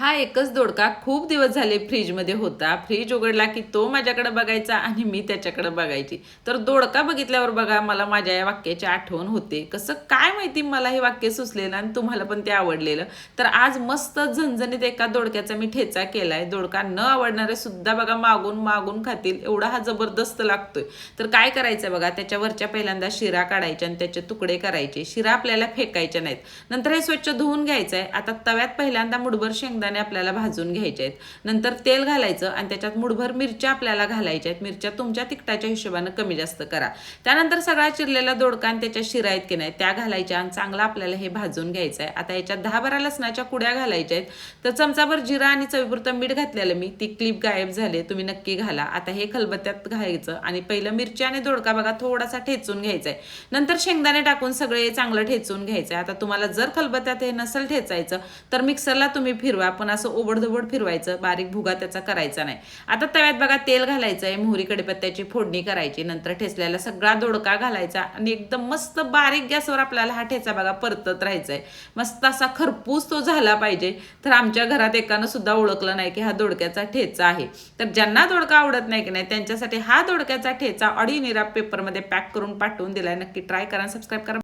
हा एकच दोडका खूप दिवस झाले फ्रीजमध्ये होता. फ्रीज उघडला की तो माझ्याकडे बघायचा आणि मी त्याच्याकडे बघायची. तर दोडका बघितल्यावर बघा मला माझ्या या वाक्याची आठवण होते. कसं काय माहिती मला हे वाक्य सुचलेलं आणि तुम्हाला पण ते आवडलेलं. तर आज मस्त झणझणीत एका दोडक्याचा मी ठेचा केलाय. दोडका न आवडणारे सुद्धा बघा मागून मागून खातील एवढा हा जबरदस्त लागतोय. तर काय करायचं बघा, त्याच्यावरच्या पहिल्यांदा शिरा काढायच्या आणि त्याचे तुकडे करायचे. शिरा आपल्याला फेकायच्या नाहीत. नंतर हे स्वच्छ धुवून घ्यायचं आहे. आता तव्यात पहिल्यांदा मुठभर शेंगदाणे आपल्याला भाजून घ्यायचे आहेत. नंतर तेल घालायचं आणि त्याच्यात मुठभर मिरच्या आपल्याला घालायच्या आहेत. मिरच्या तुमच्या तिखटाच्या हिशोबाने कमी जास्त करा. त्यानंतर सगळा चिरलेला दोडका आणि त्याच्या शिरा आहेत की नाही त्या घालायच्या आणि चांगलं आपल्याला हे भाजून घ्यायचं आहे. आता याच्यात 10-12 लसणाच्या कुड्या घालायच्या आहेत. तर चमचाभर जिरा आणि चवीपुरतं मीठ घातलेलं मी, ती क्लिप गायब झाली, तुम्ही नक्की घाला. आता हे खलबत्त्यात घालायचं आणि पहिलं मिरची आणि दोडका बघा थोडासा ठेचून घ्यायचा आहे. नंतर शेंगदाणे टाकून सगळे चांगलं ठेचून घ्यायचं आहे. आता तुम्हाला जर खलबत्त्यात हे नसेल ठेचायचं तर मिक्सरला तुम्ही फिरवा, पण असं ओबडधोबड फिरवायचं, बारीक भुगा त्याचा करायचा नाही. आता तव्यात बघा तेल घालायचं आहे, मोहरी कढीपत्त्याची फोडणी करायची, नंतर ठेचलेला सगळा दोडका घालायचा आणि एकदम मस्त बारीक गॅसवर आपल्याला हा ठेचा बघा परतत राहायचा आहे. मस्त असा खरपूस तो झाला पाहिजे. तर आमच्या घरात एकानं सुद्धा ओळखलं नाही की हा दोडक्याचा ठेचा आहे. तर ज्यांना दोडका आवडत नाही की नाही त्यांच्यासाठी हा दोडक्याचा ठेचा ऑर्डिनरी पेपरमध्ये पॅक करून पाठवून दिलाय. नक्की ट्राय करा, सबस्क्राईब करा.